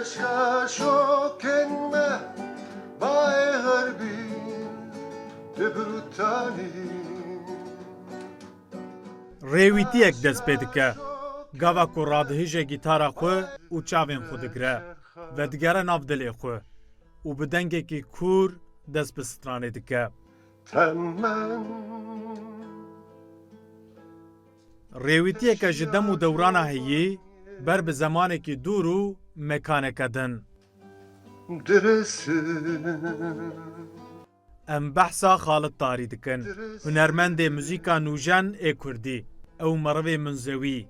aşka şokenme bay harbi debrutani Rêwîtiyek dest pê dike. Gava ku radihêje gîtara xwe û çavên xwe digire ve digere nav dilê xwe û bi dengekî kûr dest bi stranê dike. temmen Rêwîtiyeke ji dem û dewrana heyî ber bi zemanekî dûr û mekaneke din. diresin Em behsa Xalit Tarî dikin. Hunermendê muzîka nûjen ê Kurdî. Ew merivê min zewî.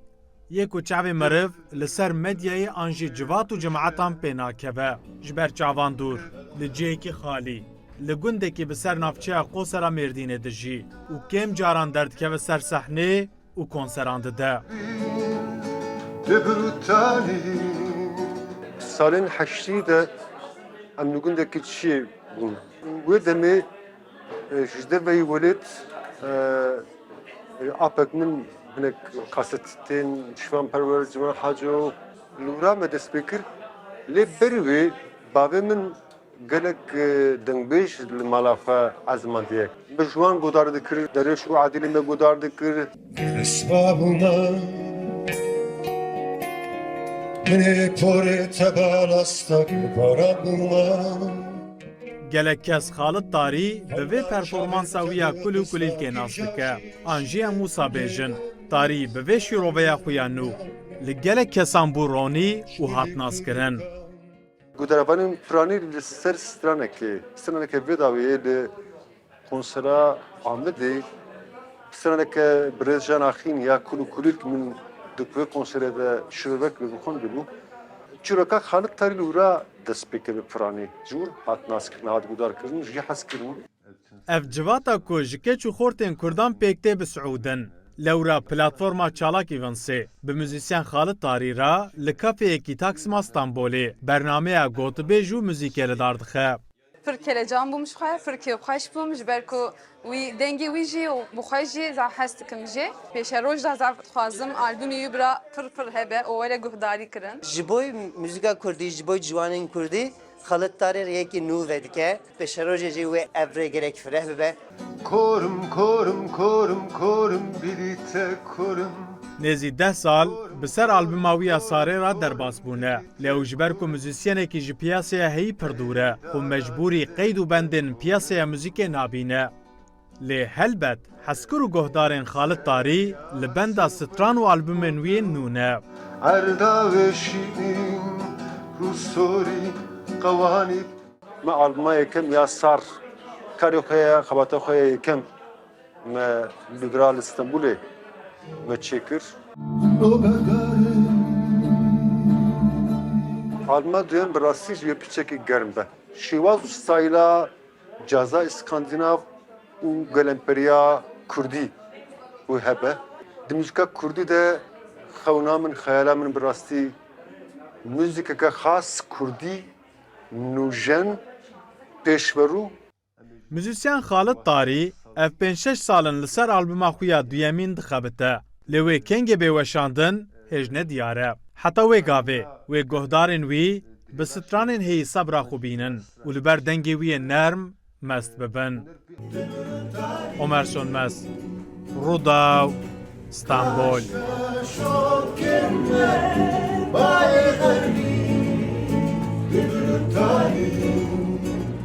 Yê ku çavê meriv li ser medyayê an jî civat û cemaetan pê nakeve. Ji ber çavan dûr, li cihekî xalî. Li gundekî bi ser navçeya Qosera Mêrdînê dijî û kêm caran derdikeve ser sehnê û konseran dide. debrutani salên heştî de em li gundekî çiyê bûn. Wê demê ji deveyî welêt apek min hinek kasetên şivanperwer ciwan haco li wira me dest pê kir. Lê berî wê bavê min gelek dengbêj li mala xwe ezmandiye. Bi jiwan godar dikir, derêş û adîlê me godar dikir. Esbabına beni pore tebalastak para bulma. Gelek kes Xalit Tarî bi vê performansa wî ya kul û kulîlkê nas dike. An jî em wisa bêjin. Tarî bi vê şîroveya xwe ya nû li gelek kesan bû ronî û hat naskirin. Gudaravanên Piranî li ser stranekê vê dawiyê li konsera Amedê straneke Birêjan Axîn ya kul û kulîlk min di vê konserê de şîrovek li xwe dibû. Çîroka Xalit Tarî li wira dest pê kir bi Piranî. Ji wir hat naskirin, hat gudarkirin, jî hez kirin. Ev civata ku ji keç û xortên Kurdan pêk tê bisûdin. Lewra platforma Çalak Eventsê bi müzîsyen Xalit Tarî ra li kafeyekî Taksim Stenbolê bernameya gotibêj û muzîkê li dar dixe. Pir kelecan bûm ji xwe, pir kêfxweş bûm ji ber ku wî dengê wî jî û bi xwe jî zaf hez dikim jê. Pêşeroj da zaf dixwazim albûmê wî bira pir hebe û were guhdarî kirin. Ji bo müzika Kurdî, ji bo ciwanên Kurdî Xalit Tarî yekî nû vedike. Pêşerojê jî wê evrê gerek fireh bibe. Korum, korum, korum, korum, birlikte korum. Nêzî 10 sal bi ser albûma wî ya Sarê ra derbas bûne. Lê ew ji ber ku muzîsyenekî ji piyasaya heyî pir dûr e û mecbûrî qeyd û bendên piyasaya muzîkê nabîne. Lê helbet hezkir û guhdarên Xalit Tarî li benda stran û albûmên wî nû ne. Erda ve şirin, Rusori, Kavani. Me albuma yekem ya sar. Karyokhaya, Xabatokaya yekem. Me Lübral İstanbul'e me çekir. Albuma duyan bir rastî ve piçeki germ be. Şivaz stayla, caza İskandinav û gelemperiya Kurdî û hebe. Di müzika Kurdî de xewna min, xeyala min bi rastî müzikeke xas Kurdî nûjen pêşverû. Müzisyen Xalit Tarî ev 5-6 salin li ser albûma xwe ya duyemîn dixebite. Lê wê kengê bêweşandin hêj ne diyar e. Heta wê gavê wê guhdarên wî bi stranên heyî sebra xwe bînin û li ber dengê wî yê nerm mest bibin. Ömer Sönmez, Rûdaw, İstanbul. Şokenme bay harbi debrutani